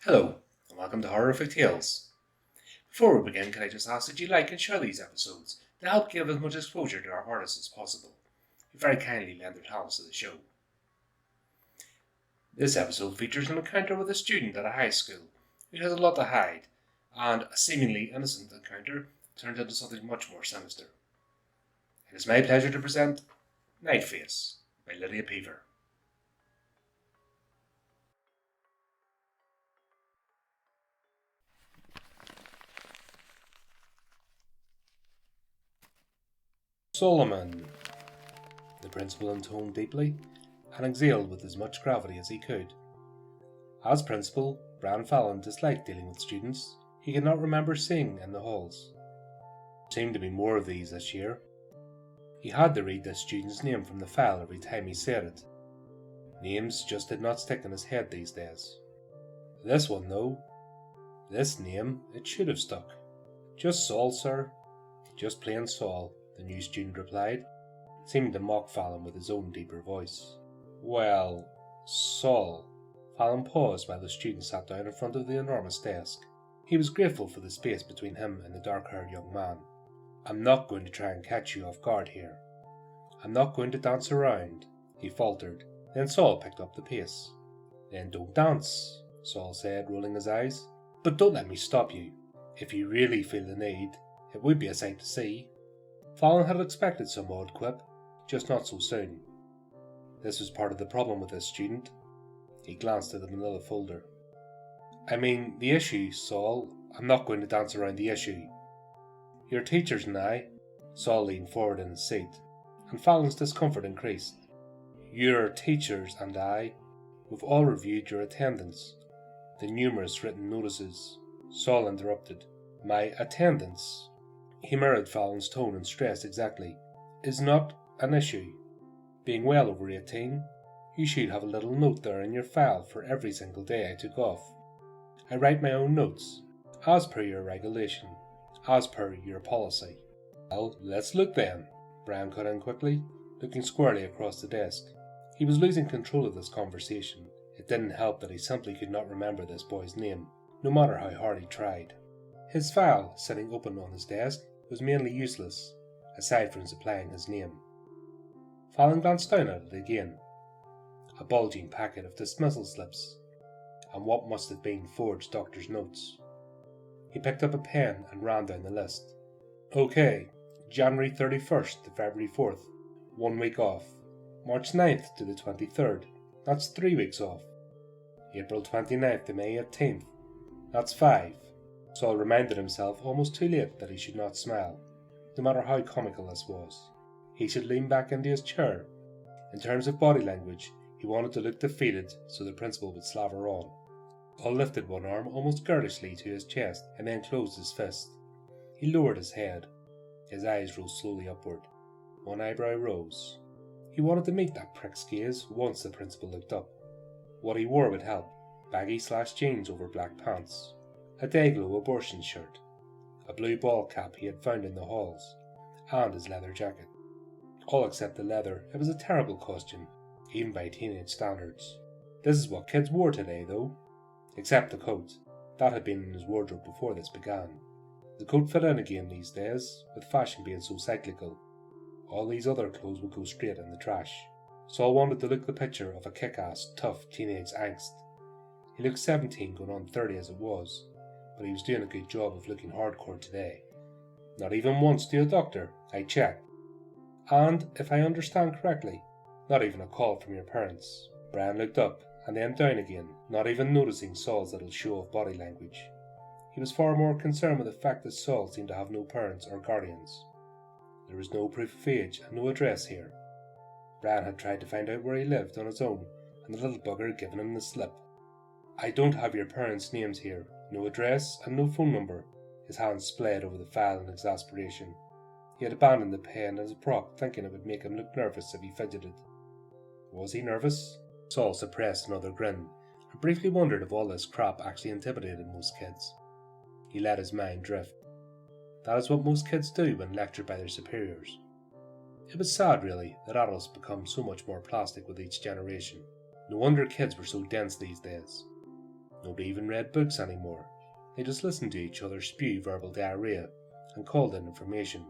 Hello, and welcome to Horrific Tales. Before we begin, can I just ask that you like and share these episodes to help give as much exposure to our artists as possible, who very kindly lend their talents to the show. This episode features an encounter with a student at a high school who has a lot to hide, and a seemingly innocent encounter turns into something much more sinister. It is my pleasure to present Nightface by Lydia Peever. Solomon, the principal intoned deeply, and exhaled with as much gravity as he could. As principal, Bran Fallon disliked dealing with students he could not remember seeing in the halls. There seemed to be more of these this year. He had to read this student's name from the file every time he said it. Names just did not stick in his head these days. This one, though, this name, it should have stuck. Just Saul, sir. Just plain Saul, the new student replied, seeming to mock Fallon with his own deeper voice. Well, Saul. Fallon paused while the student sat down in front of the enormous desk. He was grateful for the space between him and the dark-haired young man. I'm not going to try and catch you off guard here. I'm not going to dance around, he faltered. Then Saul picked up the pace. Then don't dance, Saul said, rolling his eyes. But don't let me stop you. If you really feel the need, it would be a sight to see. Fallon had expected some odd quip, just not so soon. This was part of the problem with this student. He glanced at the manila folder. I mean, the issue, Saul. I'm not going to dance around the issue. Your teachers and I. Saul leaned forward in his seat, and Fallon's discomfort increased. Your teachers and I. We've all reviewed your attendance, the numerous written notices. Saul interrupted. My attendance, he mirrored Fallon's tone and stressed exactly, is not an issue. Being well over 18, you should have a little note there in your file for every single day I took off. I write my own notes, as per your regulation, as per your policy. Well, let's look then, Bran cut in quickly, looking squarely across the desk. He was losing control of this conversation. It didn't help that he simply could not remember this boy's name, no matter how hard he tried. His file, sitting open on his desk, was mainly useless, aside from supplying his name. Fallon glanced down at it again. A bulging packet of dismissal slips, and what must have been forged doctor's notes. He picked up a pen and ran down the list. OK, January 31st to February 4th, 1 week off. March 9th to the 23rd, that's 3 weeks off. April 29th to May 18th, that's 5. Saul reminded himself almost too late that he should not smile, no matter how comical this was. He should lean back into his chair. In terms of body language, he wanted to look defeated so the principal would slaver on. Saul lifted one arm almost girlishly to his chest and then closed his fist. He lowered his head. His eyes rose slowly upward. One eyebrow rose. He wanted to meet that prick's gaze once the principal looked up. What he wore would help. Baggy jeans over black pants. A Dayglow abortion shirt, a blue ball cap he had found in the halls, and his leather jacket. All except the leather, it was a terrible costume, even by teenage standards. This is what kids wore today, though. Except the coat. That had been in his wardrobe before this began. The coat fit in again these days, with fashion being so cyclical. All these other clothes would go straight in the trash. Saul wanted to look the picture of a kick-ass, tough teenage angst. He looked 17 going on 30 as it was, but he was doing a good job of looking hardcore today. Not even once to a doctor, I checked. And, if I understand correctly, not even a call from your parents. Bran looked up, and then down again, not even noticing Saul's little show of body language. He was far more concerned with the fact that Saul seemed to have no parents or guardians. There was no proof of age and no address here. Bran had tried to find out where he lived on his own, and the little bugger had given him the slip. I don't have your parents' names here, no address and no phone number. His hands splayed over the file in exasperation. He had abandoned the pen as a prop, thinking it would make him look nervous if he fidgeted. Was he nervous? Saul suppressed another grin, and briefly wondered if all this crap actually intimidated most kids. He let his mind drift. That is what most kids do when lectured by their superiors. It was sad, really, that adults become so much more plastic with each generation. No wonder kids were so dense these days. Nobody even read books anymore. They just listened to each other spew verbal diarrhea and called in information.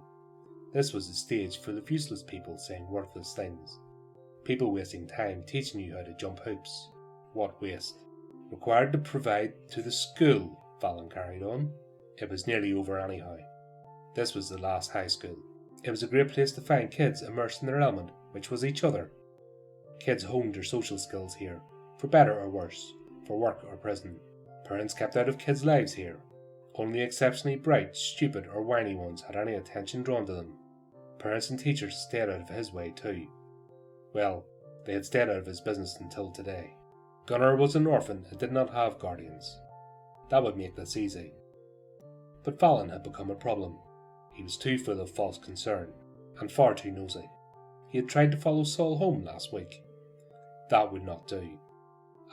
This was a stage full of useless people saying worthless things. People wasting time teaching you how to jump hoops. What waste. Required to provide to the school, Fallon carried on. It was nearly over anyhow. This was the last high school. It was a great place to find kids immersed in their element, which was each other. Kids honed their social skills here, for better or worse, for work or prison. Parents kept out of kids' lives here. Only exceptionally bright, stupid or whiny ones had any attention drawn to them. Parents and teachers stayed out of his way too. Well, they had stayed out of his business until today. Gunnar was an orphan and did not have guardians. That would make this easy. But Fallon had become a problem. He was too full of false concern, and far too nosy. He had tried to follow Saul home last week. That would not do.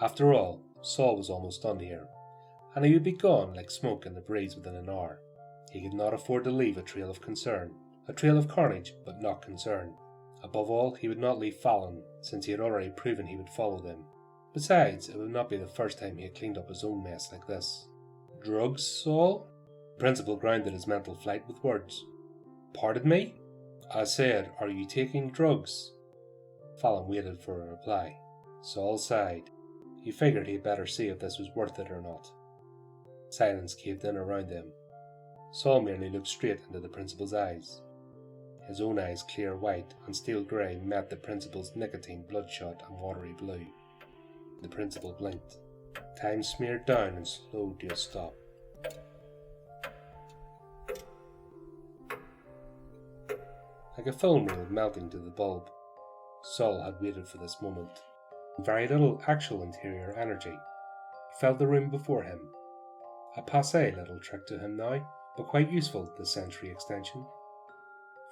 After all, Saul was almost done here, and he would be gone like smoke in the breeze within an hour. He could not afford to leave a trail of concern, a trail of carnage, but not concern. Above all, he would not leave Fallon, since he had already proven he would follow them. Besides, it would not be the first time he had cleaned up his own mess like this. Drugs, Saul? The principal grounded his mental flight with words. Pardon me? I said, are you taking drugs? Fallon waited for a reply. Saul sighed. He figured he had better see if this was worth it or not. Silence caved in around them. Saul merely looked straight into the principal's eyes. His own eyes, clear white and steel grey, met the principal's nicotine bloodshot and watery blue. The principal blinked. Time smeared down and slowed to a stop. Like a film reel melting to the bulb, Saul had waited for this moment. Very little actual interior energy. He felt the room before him. A passé little trick to him now, but quite useful, this sensory extension.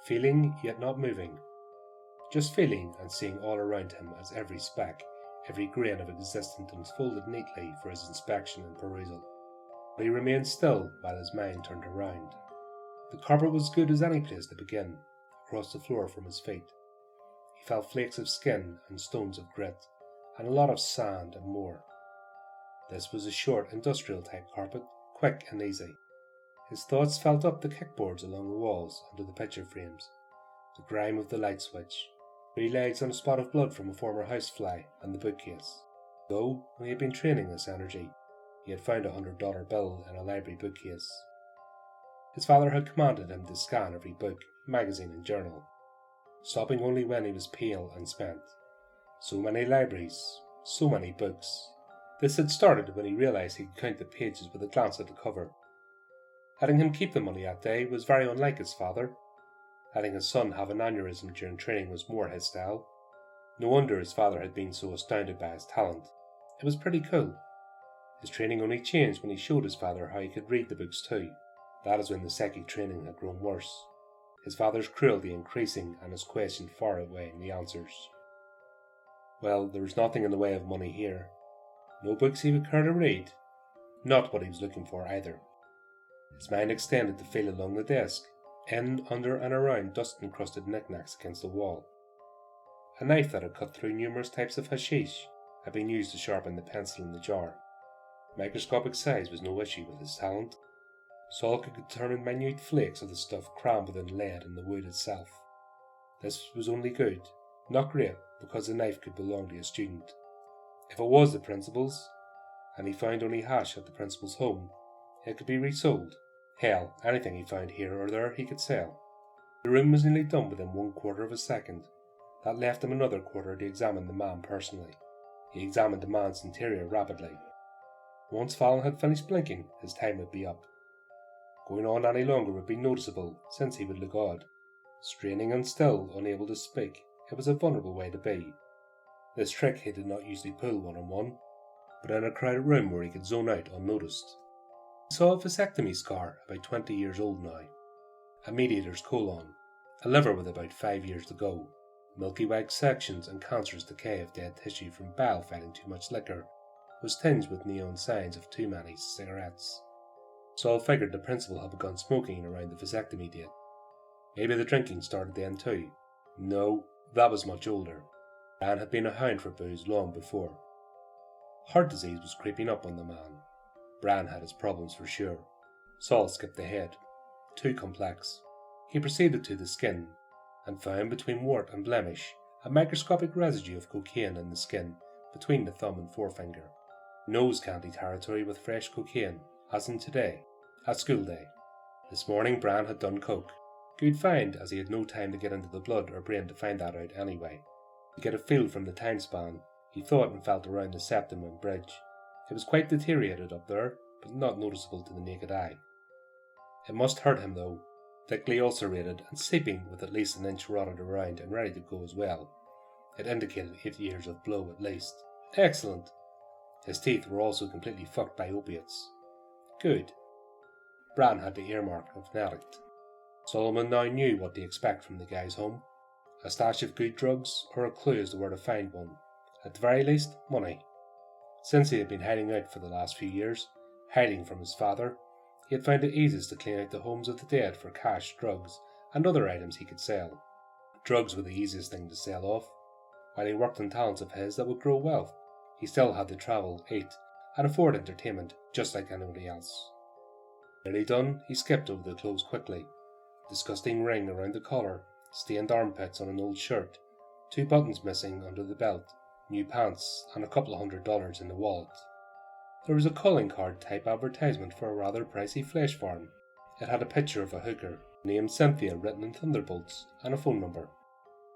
Feeling yet not moving. Just feeling and seeing all around him as every speck, every grain of existence unfolded neatly for his inspection and perusal. But he remained still while his mind turned around. The carpet was good as any place to begin, across the floor from his feet. He felt flakes of skin and stones of grit, and a lot of sand and more. This was a short, industrial-type carpet, quick and easy. His thoughts felt up the kickboards along the walls under the picture frames, the grime of the light switch, 3 legs and a spot of blood from a former housefly, and the bookcase. Though, when he had been training this energy, he had found $100 bill in a library bookcase. His father had commanded him to scan every book, magazine and journal, stopping only when he was pale and spent. So many libraries, so many books. This had started when he realised he could count the pages with a glance at the cover. Letting him keep the money that day was very unlike his father. Letting his son have an aneurysm during training was more his style. No wonder his father had been so astounded by his talent. It was pretty cool. His training only changed when he showed his father how he could read the books too. That is when the psychic training had grown worse, his father's cruelty increasing and his question far outweighing the answers. Well, there was nothing in the way of money here. No books he would care to read. Not what he was looking for either. His mind extended to feel along the desk, in, under and around dust-encrusted knickknacks against the wall. A knife that had cut through numerous types of hashish had been used to sharpen the pencil in the jar. Microscopic size was no issue with his talent. Saul could determine minute flakes of the stuff crammed within lead in the wood itself. This was only good, not great, because the knife could belong to a student. If it was the principal's, and he found only hash at the principal's home, it could be resold. Hell, anything he found here or there he could sell. The room was nearly done within 1/4 of a second. That left him another quarter to examine the man personally. He examined the man's interior rapidly. Once Fallon had finished blinking, his time would be up. Going on any longer would be noticeable, since he would look odd. Straining and still, unable to speak, it was a vulnerable way to be. This trick he did not usually pull one-on-one, but in a crowded room where he could zone out unnoticed. He saw a vasectomy scar, about 20 years old now. A mediator's colon, a liver with about 5 years to go, milky white sections and cancerous decay of dead tissue from bile fighting too much liquor, was tinged with neon signs of too many cigarettes. Saul figured the principal had begun smoking around the vasectomy date. Maybe the drinking started then too. No, that was much older. Dan had been a hound for booze long before. Heart disease was creeping up on the man. Bran had his problems for sure. Saul skipped ahead. Too complex. He proceeded to the skin, and found between wart and blemish a microscopic residue of cocaine in the skin between the thumb and forefinger. Nose candy territory with fresh cocaine, as in today, at school day. This morning Bran had done coke. Good find, as he had no time to get into the blood or brain to find that out anyway. To get a feel from the time span, he thought and felt around the septum and bridge. It was quite deteriorated up there, but not noticeable to the naked eye. It must hurt him though, thickly ulcerated and seeping with at least an inch rotted around and ready to go as well. It indicated 8 years of blow at least. Excellent. His teeth were also completely fucked by opiates. Good. Bran had the earmark of an addict. Solomon now knew what to expect from the guy's home. A stash of good drugs, or a clue as to where to find one. At the very least, money. Since he had been hiding out for the last few years, hiding from his father, he had found it easiest to clean out the homes of the dead for cash, drugs, and other items he could sell. Drugs were the easiest thing to sell off. While he worked on talents of his that would grow wealth, he still had to travel, eat, and afford entertainment just like anybody else. Nearly done, he skipped over the clothes quickly. Disgusting ring around the collar, stained armpits on an old shirt, 2 buttons missing under the belt, new pants, and a couple of $100 in the wallet. There was a calling card type advertisement for a rather pricey flesh farm. It had a picture of a hooker, named Cynthia written in thunderbolts, and a phone number.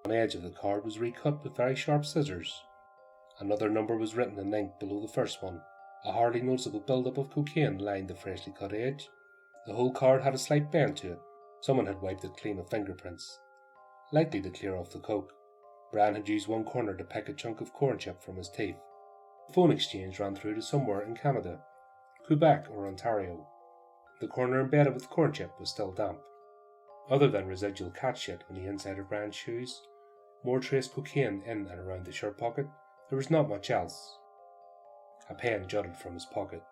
On the edge of the card was recut with very sharp scissors. Another number was written in ink below the first one. A hardly noticeable build-up of cocaine lined the freshly cut edge. The whole card had a slight bend to it. Someone had wiped it clean of fingerprints. Likely to clear off the coke. Bran had used one corner to pick a chunk of corn chip from his teeth. The phone exchange ran through to somewhere in Canada, Quebec or Ontario. The corner embedded with the corn chip was still damp. Other than residual cat shit on the inside of Bran's shoes, more trace cocaine in and around the shirt pocket, there was not much else. A pen jutted from his pocket,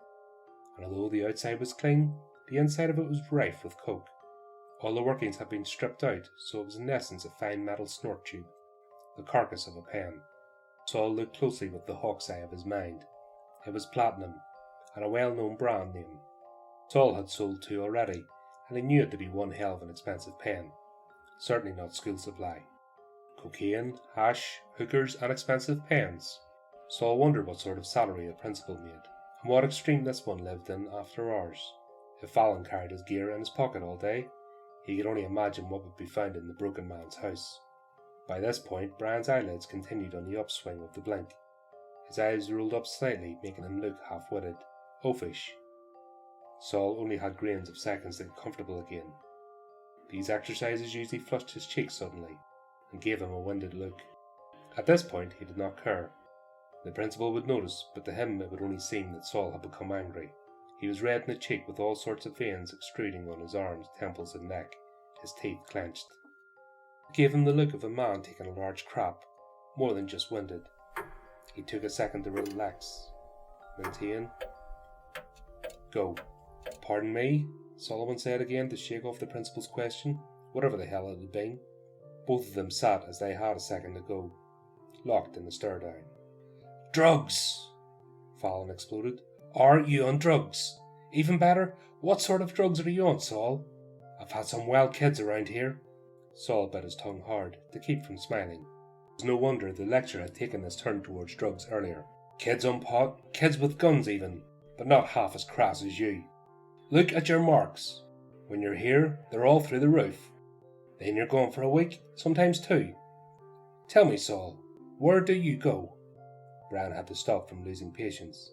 and although the outside was clean, the inside of it was rife with coke. All the workings had been stripped out, so it was in essence a fine metal snort tube, the carcass of a pen. Saul looked closely with the hawk's eye of his mind. It was platinum, and a well-known brand name. Saul had sold 2 already, and he knew it to be one hell of an expensive pen. Certainly not school supply. Cocaine, hash, hookers, and expensive pens. Saul wondered what sort of salary a principal made, and what extreme this one lived in after hours. If Fallon carried his gear in his pocket all day, he could only imagine what would be found in the broken man's house. By this point, Bran's eyelids continued on the upswing of the blink. His eyes rolled up slightly, making him look half-witted, oafish. Saul only had grains of seconds to get comfortable again. These exercises usually flushed his cheeks suddenly, and gave him a winded look. At this point, he did not care. The principal would notice, but to him it would only seem that Saul had become angry. He was red in the cheek with all sorts of veins extruding on his arms, temples and neck, his teeth clenched. It gave him the look of a man taking a large crap, more than just winded. He took a second to relax. Maintain. Go. Pardon me? Solomon said again to shake off the principal's question, whatever the hell it had been. Both of them sat as they had a second to go, locked in the stare down. Drugs! Fallon exploded. Are you on drugs? Even better, what sort of drugs are you on, Saul? I've had some wild kids around here. Saul bit his tongue hard to keep from smiling. It was no wonder the lecture had taken this turn towards drugs earlier. Kids on pot, kids with guns even, but not half as crass as you. Look at your marks. When you're here, they're all through the roof. Then you're gone for a week, sometimes 2. Tell me, Saul, where do you go? Bran had to stop from losing patience,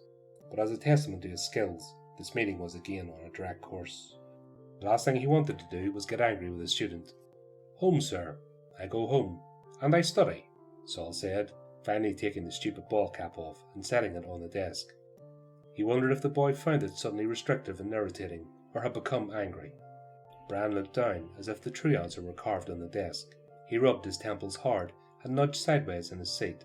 but as a testament to his skills, this meeting was again on a direct course. The last thing he wanted to do was get angry with his student. Home, sir. I go home, and I study, Saul said, finally taking the stupid ball cap off and setting it on the desk. He wondered if the boy found it suddenly restrictive and irritating, or had become angry. Bran looked down, as if the true answer were carved on the desk. He rubbed his temples hard and nudged sideways in his seat,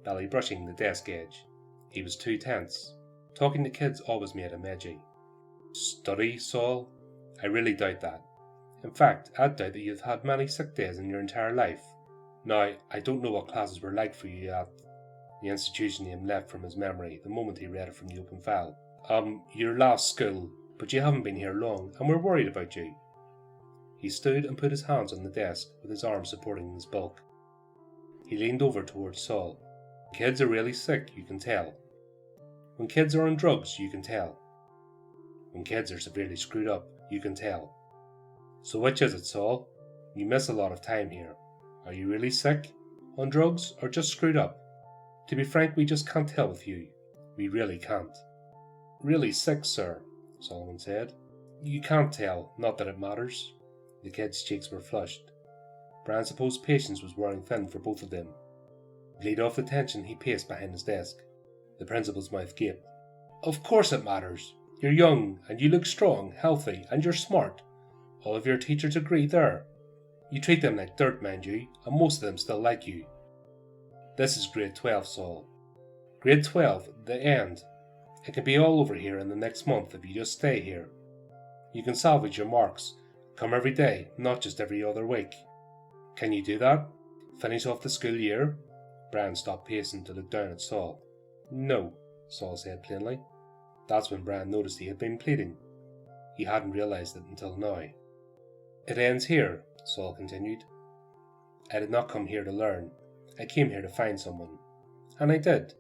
belly brushing the desk edge. He was too tense. Talking to kids always made him edgy. Study, Saul? I really doubt that. In fact, I'd doubt that you've had many sick days in your entire life. Now, I don't know what classes were like for you at... The institution name leapt from his memory the moment he read it from the open file. Your last school, but you haven't been here long, and we're worried about you. He stood and put his hands on the desk, with his arms supporting his bulk. He leaned over towards Saul. Kids are really sick, you can tell. When kids are on drugs, you can tell. When kids are severely screwed up, you can tell. So which is it, Saul? You miss a lot of time here. Are you really sick? On drugs, or just screwed up? To be frank, we just can't tell with you. We really can't. Really sick, sir, Solomon said. You can't tell, not that it matters. The kid's cheeks were flushed. Bran supposed patience was wearing thin for both of them. To lead off the tension, he paced behind his desk. The principal's mouth gaped. Of course it matters. You're young, and you look strong, healthy, and you're smart. All of your teachers agree there. You treat them like dirt, mind you, and most of them still like you. This is grade 12, Saul. Grade 12, the end. It can be all over here in the next month if you just stay here. You can salvage your marks. Come every day, not just every other week. Can you do that? Finish off the school year? Bran stopped pacing to look down at Saul. No, Saul said plainly. That's when Bran noticed he had been pleading. He hadn't realized it until now. It ends here, Saul continued. I did not come here to learn. I came here to find someone. And I did.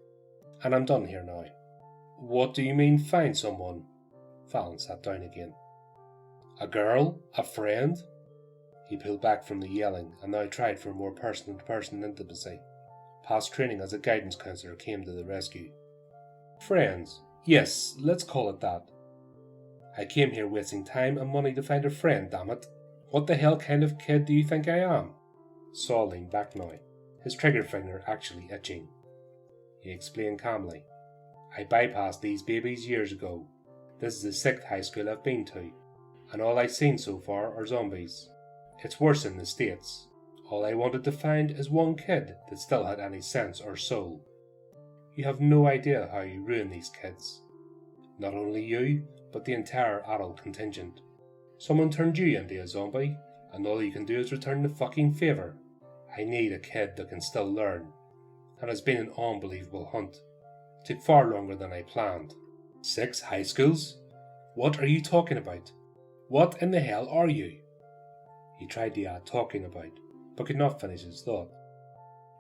And I'm done here now. What do you mean, find someone? Fallon sat down again. A girl? A friend? He pulled back from the yelling and now tried for more person-to-person intimacy. Past training as a guidance counsellor came to the rescue. Friends. Yes, let's call it that. I came here wasting time and money to find a friend, damn it. What the hell kind of kid do you think I am? Saul leaned back now, his trigger finger actually itching. He explained calmly. I bypassed these babies years ago. This is the 6th high school I've been to, and all I've seen so far are zombies. It's worse in the States. All I wanted to find is one kid that still had any sense or soul. You have no idea how you ruin these kids. Not only you, but the entire adult contingent. Someone turned you into a zombie, and all you can do is return the fucking favour. I need a kid that can still learn. And it's been an unbelievable hunt. It took far longer than I planned. 6 high schools? What are you talking about? What in the hell are you? He tried to add talking about, but could not finish his thought.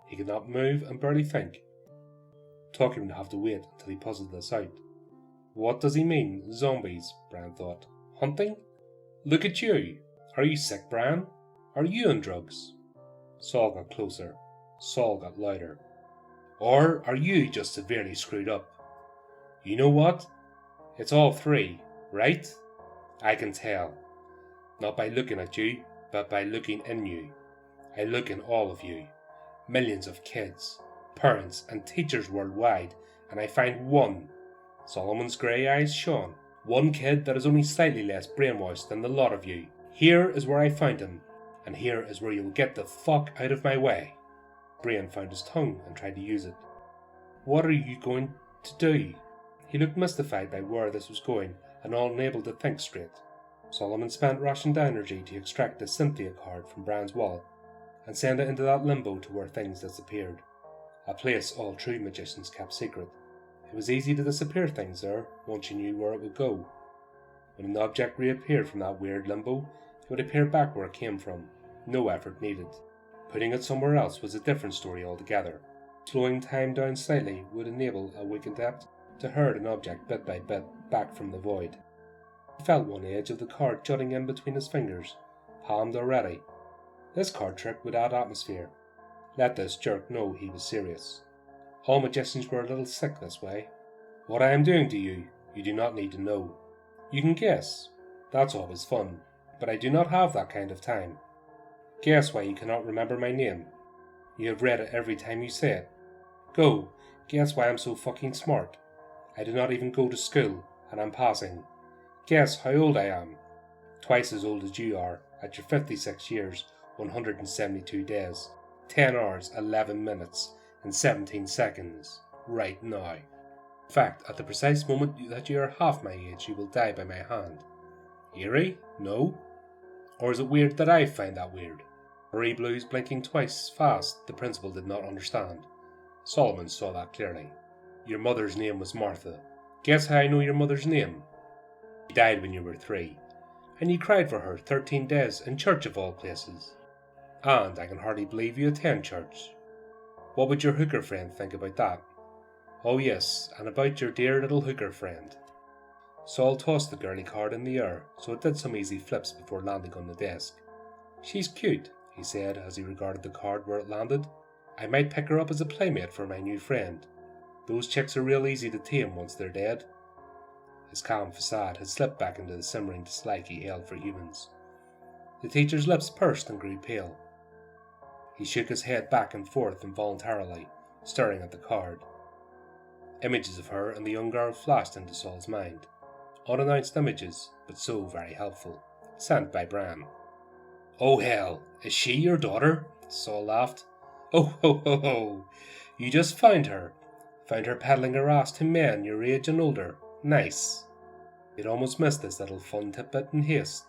He could not move and barely think. Talking would have to wait until he puzzled this out. What does he mean, zombies? Bran thought. Hunting? Look at you. Are you sick, Bran? Are you on drugs? Saul got closer. Saul got louder. Or are you just severely screwed up? You know what? It's all 3, right? I can tell. Not by looking at you, but by looking in you. I look in all of you. Millions of kids, parents and teachers worldwide, and I find one. Solomon's grey eyes shone. One kid that is only slightly less brainwashed than the lot of you. Here is where I found him, and here is where you'll get the fuck out of my way. Bran found his tongue and tried to use it. What are you going to do? He looked mystified by where this was going and unable to think straight. Solomon spent rationed energy to extract the Cynthia card from Bran's wallet and send it into that limbo to where things disappeared. A place all true magicians kept secret. It was easy to disappear things there once you knew where it would go. When an object reappeared from that weird limbo, it would appear back where it came from. No effort needed. Putting it somewhere else was a different story altogether. Slowing time down slightly would enable a weak adept to herd an object bit by bit back from the void. He felt one edge of the card jutting in between his fingers, palmed already. This card trick would add atmosphere. Let this jerk know he was serious. All magicians were a little sick this way. What I am doing to you, you do not need to know. You can guess. That's always fun. But I do not have that kind of time. Guess why you cannot remember my name. You have read it every time you say it. Go, guess why I'm so fucking smart. I do not even go to school, and I'm passing. Guess how old I am. Twice as old as you are, at your 56 years, 172 days, 10 hours, 11 minutes, and 17 seconds, right now. In fact, at the precise moment that you are half my age, you will die by my hand. Eerie? No? Or is it weird that I find that weird? Marie Blue's blinking twice fast the principal did not understand. Solomon saw that clearly. Your mother's name was Martha. Guess how I know your mother's name? She died when you were 3, and you cried for her 13 days in church of all places. And I can hardly believe you attend church. What would your hooker friend think about that? Oh yes, and about your dear little hooker friend. Saul tossed the girly card in the air, so it did some easy flips before landing on the desk. She's cute, he said as he regarded the card where it landed. I might pick her up as a playmate for my new friend. Those chicks are real easy to tame once they're dead. His calm facade had slipped back into the simmering dislike he held for humans. The teacher's lips pursed and grew pale. He shook his head back and forth involuntarily, staring at the card. Images of her and the young girl flashed into Saul's mind. Unannounced images, but so very helpful. Sent by Bran. Oh hell, is she your daughter? Saul laughed. Oh ho ho ho! You just found her. Found her peddling her ass to men your age and older. Nice. He'd almost missed this little fun tidbit in haste.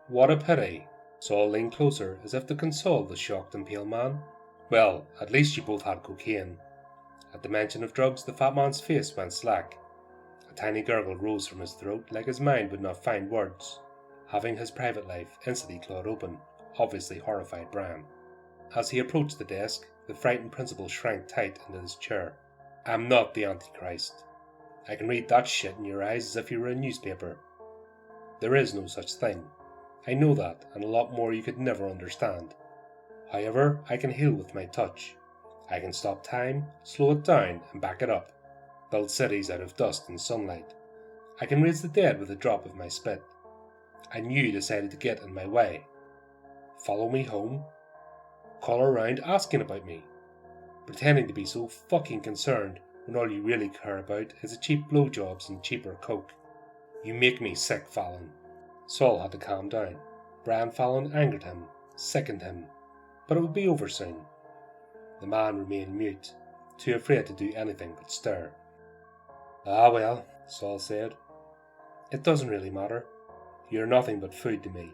What a pity. Saul leaned closer as if to console the shocked and pale man. Well, at least you both had cocaine. At the mention of drugs, the fat man's face went slack. A tiny gurgle rose from his throat like his mind would not find words. Having his private life instantly clawed open, obviously horrified Bran. As he approached the desk, the frightened principal shrank tight into his chair. I'm not the Antichrist. I can read that shit in your eyes as if you were a newspaper. There is no such thing. I know that, and a lot more you could never understand. However, I can heal with my touch. I can stop time, slow it down, and back it up. Build cities out of dust and sunlight. I can raise the dead with a drop of my spit. And you decided to get in my way. Follow me home? Call around asking about me. Pretending to be so fucking concerned when all you really care about is the cheap blowjobs and cheaper coke. You make me sick, Fallon. Saul had to calm down. Bran Fallon angered him, sickened him, but it would be over soon. The man remained mute, too afraid to do anything but stare. Ah well, Saul said. It doesn't really matter. You're nothing but food to me.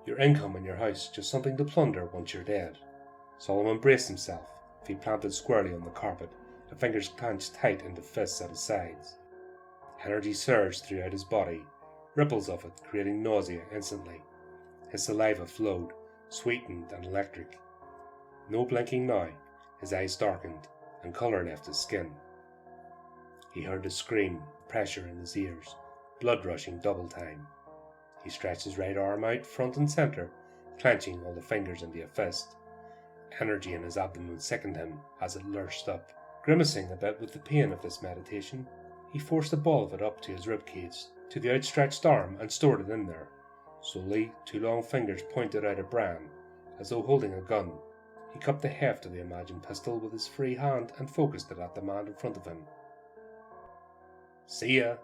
Your income and your house just something to plunder once you're dead. Solomon braced himself, feet planted squarely on the carpet, the fingers clenched tight into fists at his sides. Energy surged throughout his body, ripples of it creating nausea instantly. His saliva flowed, sweetened and electric. No blinking now, his eyes darkened, and colour left his skin. He heard a scream, pressure in his ears, blood rushing double time. He stretched his right arm out front and centre, clenching all the fingers into a fist. Energy in his abdomen sickened him as it lurched up. Grimacing a bit with the pain of this meditation, he forced a ball of it up to his ribcage, to the outstretched arm, and stored it in there. Slowly, 2 long fingers pointed out at Bran, as though holding a gun. He cupped the heft of the imagined pistol with his free hand and focused it at the man in front of him. See ya!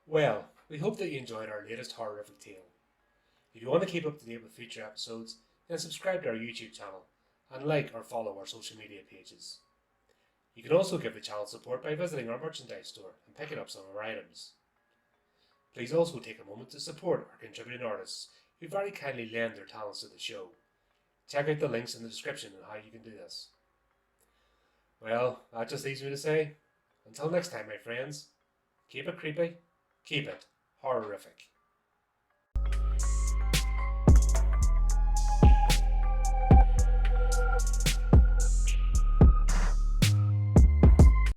Well, we hope that you enjoyed our latest horrific tale. If you want to keep up to date with future episodes, then subscribe to our YouTube channel and like or follow our social media pages. You can also give the channel support by visiting our merchandise store and picking up some of our items. Please also take a moment to support our contributing artists who very kindly lend their talents to the show. Check out the links in the description on how you can do this. Well, that just leaves me to say, until next time my friends, keep it creepy, keep it horrific.